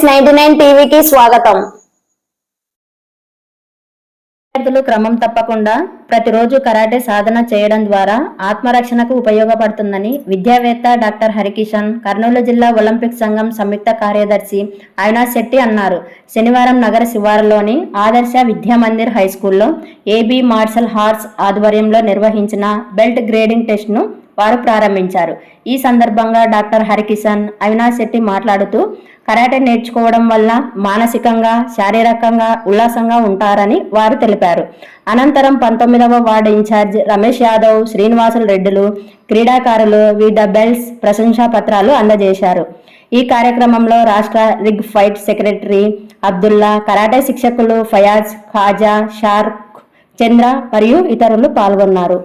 PS99 టీవీకి స్వాగతం. విద్యార్థులు క్రమం తప్పకుండా ప్రతిరోజు కరాటే సాధన చేయడం ద్వారా ఆత్మరక్షణకు ఉపయోగపడుతుందని విద్యావేత్త డాక్టర్ హరికిషన్, కర్నూలు జిల్లా ఒలింపిక్ సంఘం సంయుక్త కార్యదర్శి అవినాష్ శెట్టి అన్నారు. శనివారం నగర శివారులోని ఆదర్శ విద్యామందిర్ హైస్కూల్లో ఏబీ మార్షల్ ఆర్ట్స్ ఆధ్వర్యంలో నిర్వహించిన బెల్ట్ గ్రేడింగ్ టెస్ట్ను వారు ప్రారంభించారు. ఈ సందర్భంగా డాక్టర్ హరికిషన్, అవినాష్ శెట్టి మాట్లాడుతూ కరాటే నేర్చుకోవడం వల్ల మానసికంగా, శారీరకంగా ఉల్లాసంగా ఉంటారని వారు తెలిపారు. అనంతరం 19వ వార్డు ఇన్ఛార్జ్ రమేష్ యాదవ్, శ్రీనివాసులు రెడ్డిలు క్రీడాకారులు వివిధ బెల్ట్స్, ప్రశంసా పత్రాలు అందజేశారు. ఈ కార్యక్రమంలో రాష్ట్ర రిగ్ ఫైట్ సెక్రటరీ అబ్దుల్లా, కరాటే శిక్షకులు ఫయాజ్, ఖాజా, షార్క్, చంద్ర మరియు ఇతరులు పాల్గొన్నారు.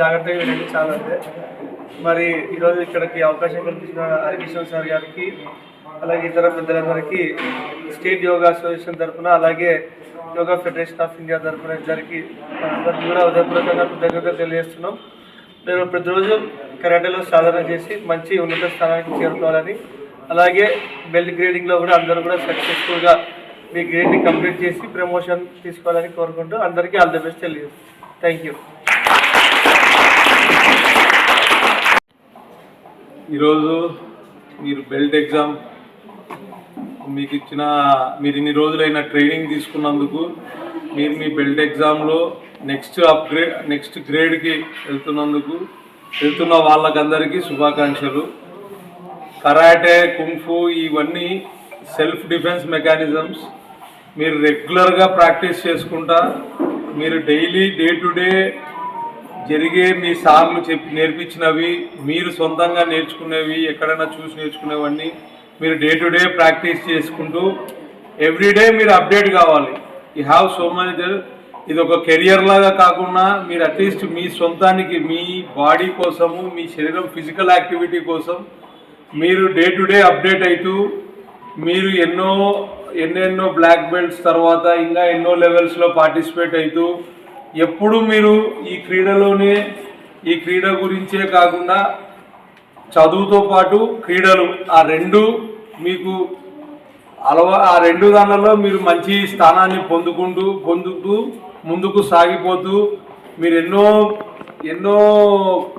జాగ్రత్తగా వినండి. చాలా అంటే మరి ఈరోజు ఇక్కడికి అవకాశం కల్పించిన హరికిషన్ సార్ గారికి, అలాగే ఇతర పెద్దలందరికీ స్టేట్ యోగా అసోసియేషన్ తరఫున, అలాగే యోగా ఫెడరేషన్ ఆఫ్ ఇండియా తరఫున ఇద్దరికి అందరికీ కూడా హృదయపూర్వకంగా కృతజ్ఞతలు తెలియజేస్తున్నాం. మీరు ప్రతిరోజు కరాటేలో సాధన చేసి మంచి ఉన్నత స్థానానికి చేరుకోవాలని, అలాగే బెల్ట్ గ్రేడింగ్లో కూడా అందరూ కూడా సక్సెస్ఫుల్గా మీ గ్రేడింగ్ కంప్లీట్ చేసి ప్రమోషన్ తీసుకోవాలని కోరుకుంటూ అందరికీ ఆల్ ది బెస్ట్ తెలియజేస్తాం. Thank you. ఈరోజు మీరు బెల్ట్ ఎగ్జామ్ మీరు ఇన్ని రోజులైన ట్రైనింగ్ తీసుకున్నందుకు, మీరు మీ బెల్ట్ ఎగ్జామ్లో నెక్స్ట్ గ్రేడ్కి వెళ్తున్న వాళ్ళకందరికీ శుభాకాంక్షలు. కరాటే, కుంఫు ఇవన్నీ సెల్ఫ్ డిఫెన్స్ మెకానిజమ్స్. మీరు రెగ్యులర్గా ప్రాక్టీస్ చేసుకుంటా, మీరు డైలీ డే టు డే జరిగే మీ సార్లు నేర్పించినవి, మీరు సొంతంగా నేర్చుకునేవి, ఎక్కడైనా చూసి నేర్చుకునేవన్నీ మీరు డే టు డే ప్రాక్టీస్ చేసుకుంటూ ఎవ్రీడే మీరు అప్డేట్ కావాలి. You have so much. ఇది ఒక కెరియర్ లాగా కాకుండా మీరు అట్లీస్ట్ మీ సొంతానికి, మీ బాడీ కోసము, మీ శరీరం ఫిజికల్ యాక్టివిటీ కోసం మీరు డే టు డే అప్డేట్ అవుతూ, మీరు ఎన్నెన్నో బ్లాక్ బెల్ట్స్ తర్వాత ఇంకా ఎన్నో లెవెల్స్లో పార్టిసిపేట్ అవుతూ, ఎప్పుడు మీరు ఈ క్రీడ గురించే కాకుండా చదువుతో పాటు క్రీడలు ఆ రెండు దానిలో మీరు మంచి స్థానాన్ని పొందుతూ ముందుకు సాగిపోతూ మీరు ఎన్నో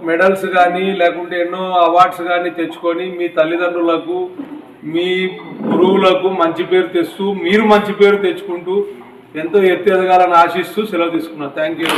మెడల్స్ కానీ లేకుంటే ఎన్నో అవార్డ్స్ కానీ తెచ్చుకొని మీ తల్లిదండ్రులకు, మీ గురువులకు మంచి పేరు తెస్తూ, మీరు మంచి పేరు తెచ్చుకుంటూ ఎంతో ఎత్తు ఎదగాలని ఆశిస్తూ సెలవు తీసుకున్నాను. Thank you.